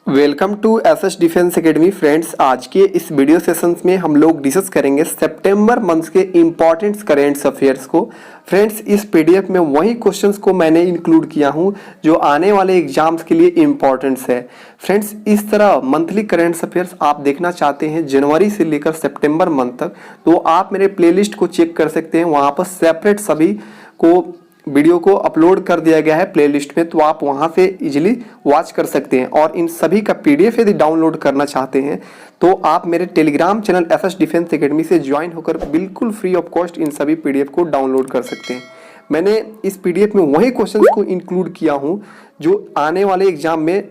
Welcome to SS defence academy friends. आज के इस वीडियो सेशंस में हम लोग डिस्कस करेंगे सितंबर मंथ के इम्पॉर्टेंट करेंट अफेयर्स को। फ्रेंड्स, इस पीडीएफ में वही क्वेश्चंस को मैंने इंक्लूड किया हूं जो आने वाले एग्जाम्स के लिए इम्पॉर्टेंट है। फ्रेंड्स, इस तरह मंथली करेंट अफेयर्स आप देखना चाहते हैं जनवरी से लेकर सितंबर मंथ तक, तो आप मेरे प्लेलिस्ट को चेक कर सकते हैं। वहाँ पर सेपरेट सभी को वीडियो को अपलोड कर दिया गया है प्लेलिस्ट में, तो आप वहां से इजीली वॉच कर सकते हैं। और इन सभी का पीडीएफ यदि डाउनलोड करना चाहते हैं तो आप मेरे Telegram channel SS defence academy से ज्वाइन होकर बिल्कुल फ्री ऑफ कॉस्ट इन सभी पीडीएफ को डाउनलोड कर सकते हैं। मैंने इस पीडीएफ में वही क्वेश्चन को इंक्लूड किया हूँ जो आने वाले एग्जाम में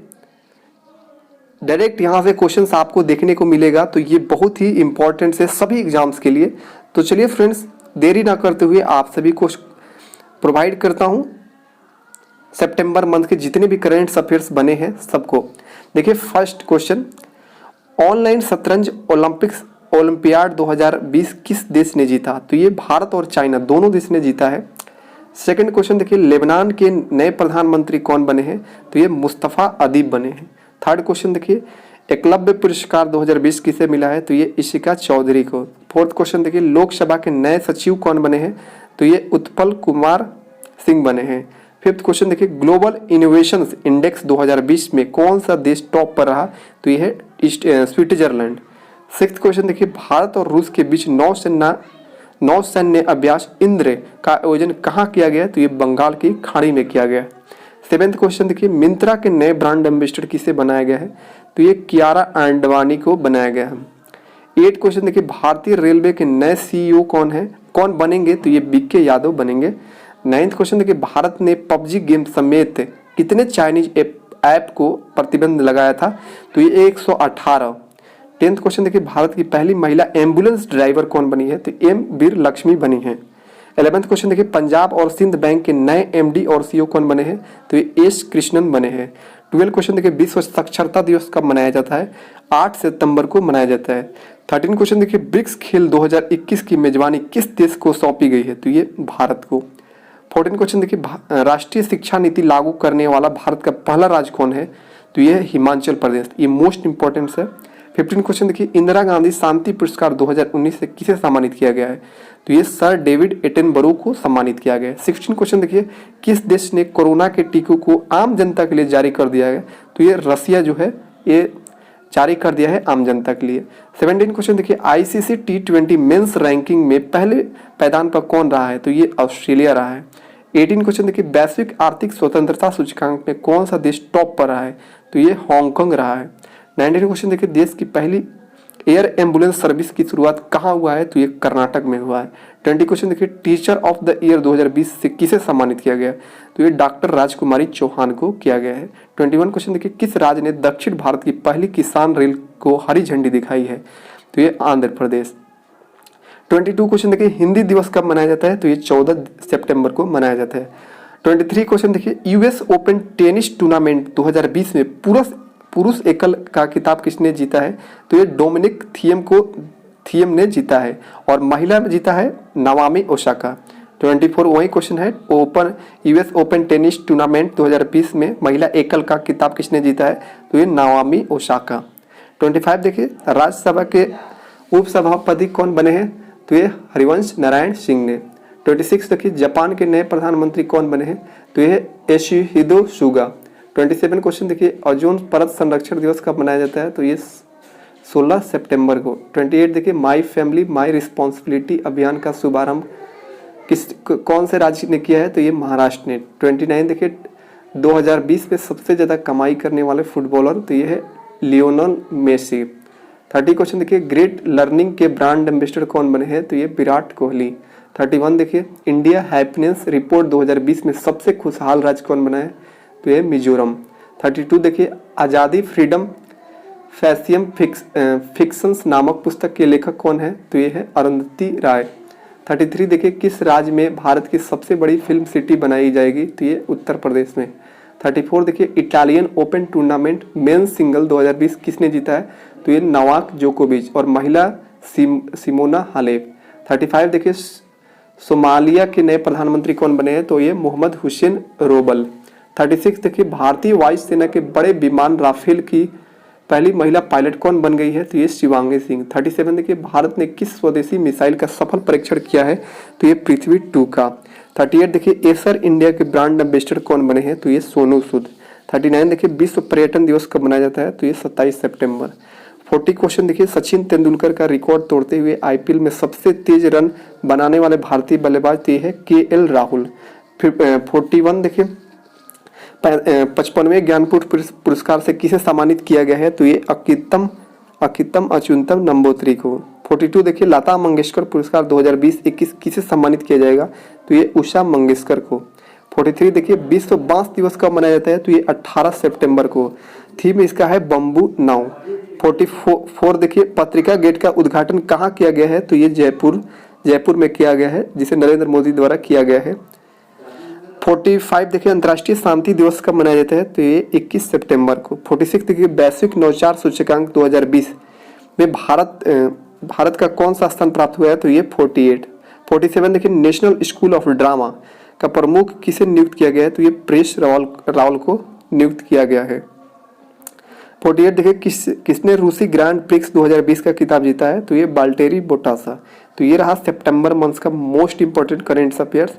डायरेक्ट यहाँ से क्वेश्चंस आपको देखने को मिलेगा, तो ये बहुत ही इंपॉर्टेंट है सभी एग्जाम्स के लिए। तो चलिए फ्रेंड्स, देरी ना करते हुए आप सभी को प्रोवाइड करता हूं सितंबर मंथ के जितने भी करेंट अफेयर्स बने हैं सबको। देखिए, फर्स्ट क्वेश्चन, ऑनलाइन शतरंज ओलंपियाड 2020 किस देश ने जीता? तो ये भारत और चाइना दोनों देश ने जीता है। सेकंड क्वेश्चन देखिए, लेबनान के नए प्रधानमंत्री कौन बने हैं? तो ये मुस्तफा अदीब बने हैं। थर्ड क्वेश्चन देखिए, एकलव्य पुरस्कार 2020 किसे मिला है? तो ये इशिका चौधरी को। फोर्थ क्वेश्चन देखिए, लोकसभा के नए सचिव कौन बने हैं? तो ये उत्पल कुमार सिंह बने हैं। फिफ्थ क्वेश्चन देखिए, ग्लोबल इनोवेशन इंडेक्स 2020 में कौन सा देश टॉप पर रहा? तो ये है स्विट्जरलैंड। सिक्स्थ क्वेश्चन देखिए, भारत और रूस के बीच नौसैन्य अभ्यास इंद्र का आयोजन कहाँ किया गया? तो ये बंगाल की खाड़ी में किया गया। सेवेंथ क्वेश्चन देखिए, मिंत्रा के नए ब्रांड एम्बेसडर किसे बनाया गया है? तो ये कियारा आडवाणी को बनाया गया है। एट क्वेश्चन देखिए, भारतीय रेलवे के नए सीईओ कौन बनेंगे? तो ये बीके यादव बनेंगे। नाइन्थ क्वेश्चन देखिए, भारत ने पबजी गेम समेत कितने चाइनीज ऐप को प्रतिबंध लगाया था? तो ये 118। टेंथ क्वेश्चन देखिए, भारत की पहली महिला एम्बुलेंस ड्राइवर कौन बनी है? तो एम वीर लक्ष्मी बनी है। 11th क्वेश्चन देखिए, पंजाब और सिंध बैंक के नए एमडी और सीईओ कौन बने हैं? तो ये एस कृष्णन बने हैं। 12th क्वेश्चन देखिए, विश्व साक्षरता दिवस कब मनाया जाता है? 8 सितंबर को मनाया जाता है। 13th क्वेश्चन देखिए, ब्रिक्स खेल 2021 की मेजबानी किस देश को सौंपी गई है? तो ये भारत को। 14th क्वेश्चन देखिए, राष्ट्रीय शिक्षा नीति लागू करने वाला भारत का पहला राज्य कौन है? तो ये हिमाचल प्रदेश। ये मोस्ट इंपॉर्टेंट है। 15th क्वेश्चन देखिए, इंदिरा गांधी शांति पुरस्कार 2019 से किसे सम्मानित किया गया है? तो ये सर डेविड एटनबरो को सम्मानित किया गया है। 16 क्वेश्चन देखिए, किस देश ने कोरोना के टीकों को आम जनता के लिए जारी कर दिया है? तो ये रसिया जो है ये जारी कर दिया है आम जनता के लिए। 17 क्वेश्चन देखिए, आईसीसी T20 मेंस रैंकिंग में पहले पायदान पर कौन रहा है? तो ये ऑस्ट्रेलिया रहा है। 18 क्वेश्चन देखिए, वैश्विक आर्थिक स्वतंत्रता सूचकांक में कौन सा देश टॉप पर रहा है? तो ये हांगकांग रहा है। 19 क्वेश्चन देखिए, देश की पहली एयर एम्बुलेंस सर्विस की शुरुआत कहाँ हुआ है? तो ये कर्नाटक में हुआ है। 20 क्वेश्चन देखिए, टीचर ऑफ द ईयर 2020 से किसे सम्मानित किया गया? तो ये डॉक्टर राजकुमारी चौहान को किया गया है। 21 क्वेश्चन देखिए, किस राज्य ने दक्षिण भारत की पहली किसान रेल को हरी झंडी दिखाई है? तो ये आंध्र प्रदेश। 22 क्वेश्चन देखिए, हिंदी दिवस कब मनाया जाता है? तो ये 14 सितंबर को मनाया जाता है। 23 क्वेश्चन देखिए, यूएस ओपन टेनिस टूर्नामेंट 2020 में पुरुष एकल का खिताब किसने जीता है? तो ये डोमिनिक थियम ने जीता है। और महिला में जीता है नवामी ओसाका। 24 वही क्वेश्चन है, यूएस ओपन टेनिस टूर्नामेंट 2020 में महिला एकल का खिताब किसने जीता है? तो ये नवामी ओसाका। 25 देखिए, राज्यसभा के उपसभापति कौन बने हैं? तो ये हरिवंश नारायण सिंह ने। 26 देखिए, जापान के नए प्रधानमंत्री कौन बने हैं? तो ये योशिहिदे सुगा। 27 क्वेश्चन देखिए, ओजोन परत संरक्षण दिवस कब मनाया जाता है? तो ये 16 सितंबर को। 28 देखिए, माई फैमिली माई रिस्पॉन्सिबिलिटी अभियान का शुभारंभ कौन से राज्य ने किया है? तो ये महाराष्ट्र ने। 29 देखिए, 2020 में सबसे ज्यादा कमाई करने वाले फुटबॉलर तो ये है लियोनेल मेसी। 30 क्वेश्चन देखिए, ग्रेट लर्निंग के ब्रांड एम्बेसडर कौन बने हैं? तो ये विराट कोहली। 31 देखिए, इंडिया हैप्पीनेस रिपोर्ट 2020 में सबसे खुशहाल राज्य कौन बना है? तो ये मिजोरम। 32 देखिए, आज़ादी फ्रीडम फैसियम फिक्शंस नामक पुस्तक के लेखक कौन है? तो ये है अरुंधति राय। 33 देखिए, किस राज्य में भारत की सबसे बड़ी फिल्म सिटी बनाई जाएगी? तो ये उत्तर प्रदेश में। 34 देखिए, Italian open tournament men's single 2020 किसने जीता है? तो ये नोवाक जोकोविच और महिला सिमोना हालेप। 35 देखिए, सोमालिया के नए प्रधानमंत्री कौन बने हैं? तो ये मोहम्मद हुसैन रोबल। 36 देखिए, भारतीय वायुसेना के बड़े विमान राफेल की पहली महिला पायलट कौन बन गई है? तो ये शिवांगी सिंह। 37 देखिए भारत ने किस स्वदेशी मिसाइल का सफल परीक्षण किया है? तो ये पृथ्वी 2 का। 38 देखिए एसर इंडिया के ब्रांड एम्बेसडर कौन बने हैं? तो ये सोनू सूद। 39 देखिए विश्व पर्यटन दिवस कब मनाया जाता है? तो ये 27 सितंबर। 40 क्वेश्चन देखिए सचिन तेंदुलकर का रिकॉर्ड तोड़ते हुए आईपीएल में सबसे तेज रन बनाने वाले भारतीय बल्लेबाज तो ये है केएल राहुल। फिर 41 देखिए 55वें ज्ञानपीठ पुरस्कार से किसे सम्मानित किया गया है? तो ये अकितम अच्युतम नंबूतिरी को। 42 देखिए लता मंगेशकर पुरस्कार 2020-21 किसे सम्मानित किया जाएगा? तो ये उषा मंगेशकर को। 43 देखिए विश्व बांस दिवस कब मनाया जाता है? तो ये 18 सितंबर को। थीम इसका है बम्बू नाउ। 44 देखिए पत्रिका गेट का उद्घाटन कहाँ किया गया है? तो ये जयपुर में किया गया है, जिसे नरेंद्र मोदी द्वारा किया गया है। 45 देखिए अंतर्राष्ट्रीय शांति दिवस कब मनाया जाता है? तो ये 21 सितंबर को। 46 देखिए वैश्विक नवाचार सूचकांक 2020 में भारत का कौन सा स्थान प्राप्त हुआ है? तो ये 48। 47 देखिए नेशनल स्कूल ऑफ ड्रामा का प्रमुख किसे नियुक्त किया गया है? तो ये प्रेस रावल को नियुक्त किया गया है। 48 देखिए किसने रूसी ग्रैंड प्रिक्स 2020 का खिताब जीता है? तो ये बाल्टेरी बोटासा। तो ये रहा सितंबर मंथ का मोस्ट इंपॉर्टेंट करेंट अफेयर्स।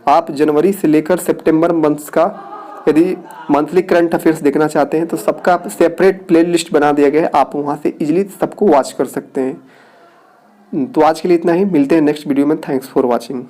आप जनवरी से लेकर सितंबर मंथ का यदि मंथली करंट अफेयर्स देखना चाहते हैं तो सबका सेपरेट प्ले लिस्ट बना दिया गया है, आप वहाँ से इजीली सबको वॉच कर सकते हैं। तो आज के लिए इतना ही, मिलते हैं नेक्स्ट वीडियो में। Thanks for watching.